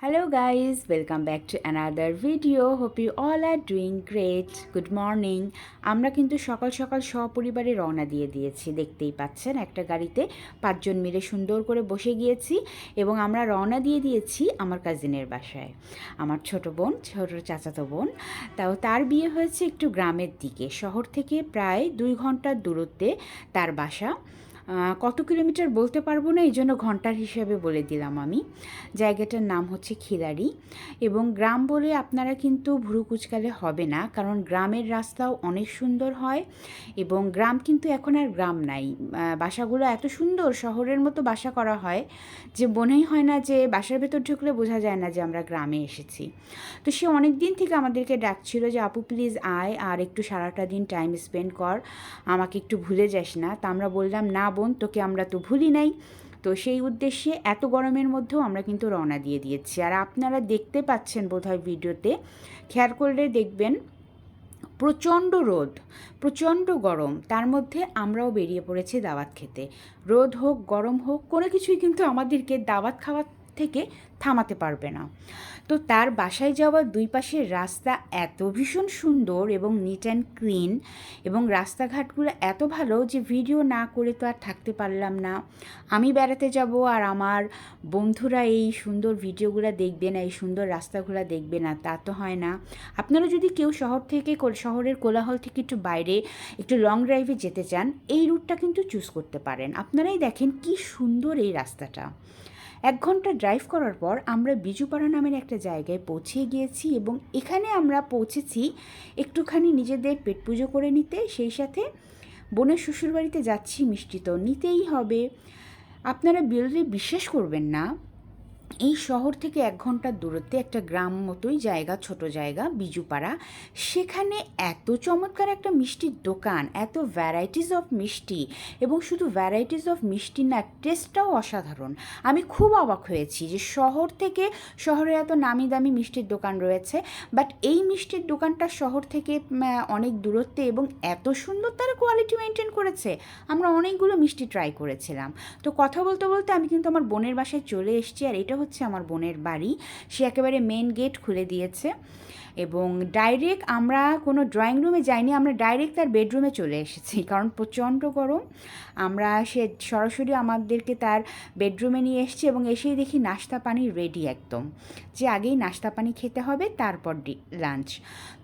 Hello guys, welcome back to another video. Hope you all are doing great. Good morning. আমরা কিন্তু সকাল সকাল সপরিবারে রওনা দিয়ে দিয়েছি। দেখতেই পাচ্ছেন একটা গাড়িতে 5 জন মিলে সুন্দর করে বসে গিয়েছি এবং আমরা রওনা দিয়ে দিয়েছি আমার কাজিনের বাসায়। আমার ছোট চাচাতো বোন, তার বিয়ে হয়েছে একটু গ্রামের দিকে। শহর থেকে প্রায় 2 ঘন্টার দূরত্বে তার বাসা। কত কিলোমিটার বলতে পারবো না, এই জন্য ঘন্টার হিসাবে বলে দিলাম আমি। জায়গাটার নাম হচ্ছে খিলাড়ি এবং গ্রাম বলে আপনারা কিন্তু ভুরু কুচকালে হবে না, কারণ গ্রামের রাস্তাও অনেক সুন্দর হয় এবং গ্রাম কিন্তু এখন আর গ্রাম নাই। বাসাগুলো এত সুন্দর শহরের মতো বাসা করা হয় যে মনেই হয় না যে বাসার ভেতর ঢুকলে বোঝা যায় না যে আমরা গ্রামে এসেছি। তো সে অনেক দিন থেকে আমাদেরকে ডাকছিল যে আপু প্লিজ আয় আর একটু সারাটা দিন টাইম স্পেন্ড কর, আমাকে একটু ভুলে যাস না। তা আমরা বললাম না বোন, তোকে আমরা তো ভুলি নাই। তো সেই উদ্দেশ্যে এত গরমের মধ্যেও আমরা কিন্তু রওনা দিয়ে দিয়েছি। আর আপনারা দেখতে পাচ্ছেন বোধহয় ভিডিওতে, খেয়াল করলে দেখবেন প্রচণ্ড রোদ, প্রচণ্ড গরম, তার মধ্যে আমরাও বেরিয়ে পড়েছি দাওয়াত খেতে। রোদ হোক গরম হোক কোনো কিছুই কিন্তু আমাদেরকে দাওয়াত খাওয়ার থেকে থামাতে পারবে না। তো তার বাসায় যাওয়ার দুই পাশের রাস্তা এত ভীষণ সুন্দর এবং নিট অ্যান্ড ক্লিন, এবং রাস্তাঘাটগুলো এত ভালো যে ভিডিও না করে তো আর থাকতে পারলাম না। আমি বেড়াতে যাব আর আমার বন্ধুরা এই সুন্দর ভিডিওগুলো দেখবে না, এই সুন্দর রাস্তাগুলো দেখবে না, তা তো হয় না। আপনারা যদি কেউ শহরের কোলাহল থেকে একটু বাইরে একটু লং ড্রাইভে যেতে চান, এই রুটটা কিন্তু চুজ করতে পারেন। আপনারাই দেখেন কি সুন্দর এই রাস্তাটা। 1 ঘন্টা ড্রাইভ করার পর আমরা বিজুপাড়া নামের একটা জায়গায় পৌঁছে গিয়েছি এবং এখানে আমরা পৌঁছেছি একটুখানি নিজেদের পেট পুজো করে নিতে, সেই সাথে বোনের শ্বশুরবাড়িতে যাচ্ছি, মিষ্টি তো নিতেই হবে। আপনারা বললে বিশ্বাস করবেন না, এই শহর থেকে 1 ঘন্টার দূরত্বে একটা গ্রাম মতোই জায়গা, ছোট জায়গা বিজুপাড়া, সেখানে এত চমৎকার একটা মিষ্টির দোকান, এত ভ্যারাইটিস অফ মিষ্টি, এবং শুধু ভ্যারাইটিস অফ মিষ্টি না, টেস্টটাও অসাধারণ। আমি খুব অবাক হয়েছি যে শহরে এত নামি দামি মিষ্টির দোকান রয়েছে, বাট এই মিষ্টির দোকানটা শহর থেকে অনেক দূরত্বে এবং এত সুন্দর তারা কোয়ালিটি মেনটেন করেছে। আমরা অনেকগুলো মিষ্টি ট্রাই করেছিলাম। তো কথা বলতে বলতে আমি কিন্তু আমার বোনের বাসায় চলে এসেছি, আর এটা হচ্ছে আমার বোনের বাড়ি। সে একেবারে মেন গেট খুলে দিয়েছে এবং ডাইরেক্ট আমরা কোনো ড্রয়িং রুমে যাইনি, আমরা ডাইরেক্ট তার বেডরুমে চলে এসেছি, কারণ প্রচণ্ড গরম। সে সরাসরি আমাদেরকে তার বেডরুমে নিয়ে এসেছি এবং এসেই দেখি নাস্তা পানি রেডি একদম, যে আগেই নাস্তা পানি খেতে হবে তারপর লাঞ্চ।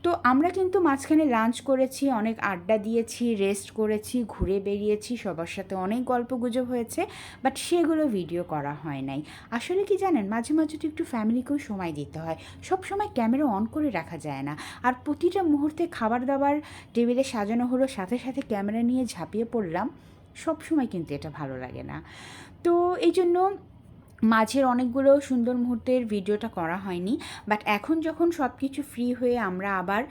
তো আমরা কিন্তু মাঝখানে লাঞ্চ করেছি, অনেক আড্ডা দিয়েছি, রেস্ট করেছি, ঘুরে বেরিয়েছি, সবার সাথে অনেক গল্পগুজব হয়েছে, বাট সেগুলো ভিডিও করা হয় নাই। আসলে কি জানেন, মাঝে মাঝে তো একটু ফ্যামিলিকেও সময় দিতে হয়, সব সময় ক্যামেরা অন করে রাখা যায় না। আর প্রতিটা মুহূর্তে খাবার দাবার টেবিলে সাজানো হলো, সাথে সাথে ক্যামেরা নিয়ে ঝাঁপিয়ে পড়লাম, সব সময় কিন্তু এটা ভালো লাগে না। তো এই জন্য মাঝের অনেকগুলো সুন্দর মুহূর্তের ভিডিওটা করা হয়নি, বাট এখন যখন সব কিছু ফ্রি হয়ে আমরা আবার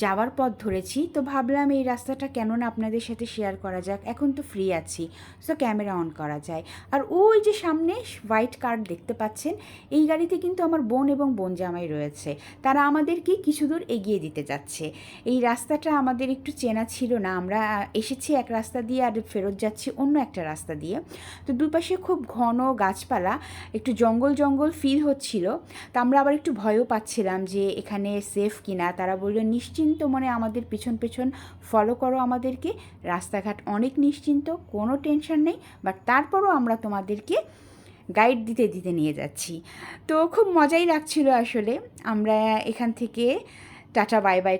যাওয়ার পথ ধরেছি, তো ভাবলাম এই রাস্তাটা কেন না আপনাদের সাথে শেয়ার করা যাক। এখন তো ফ্রি আছি, সো ক্যামেরা অন করা যায়। আর ওই যে সামনে হোয়াইট কার দেখতে পাচ্ছেন, এই গাড়িতে কিন্তু আমার বোন এবং বোন জামাই রয়েছে, তারা আমাদেরকে কিছু দূর এগিয়ে দিতে যাচ্ছে। এই রাস্তাটা আমাদের একটু চেনা ছিল না, আমরা এসেছি এক রাস্তা দিয়ে আর ফেরত যাচ্ছি অন্য একটা রাস্তা দিয়ে। তো দুপাশে খুব ঘন গাছপালা, একটু জঙ্গল জঙ্গল ফিল হচ্ছিল। তো আমরা আবার একটু ভয়ও পাচ্ছিলাম যে এখানে সেফ কিনা। তারা বলল নিশ্চিন্ত মনে আমাদের পেছন পেছন ফলো করো আমাদেরকে, রাস্তাঘাট অনেক নিশ্চিন্ত, কোনো টেনশন নেই, বাট তারপরও আমরা তোমাদেরকে গাইড দিতে দিতে নিয়ে যাচ্ছি। তো খুব মজাই লাগছিল আসলে। আমরা এখান থেকে টাটা বাই বাই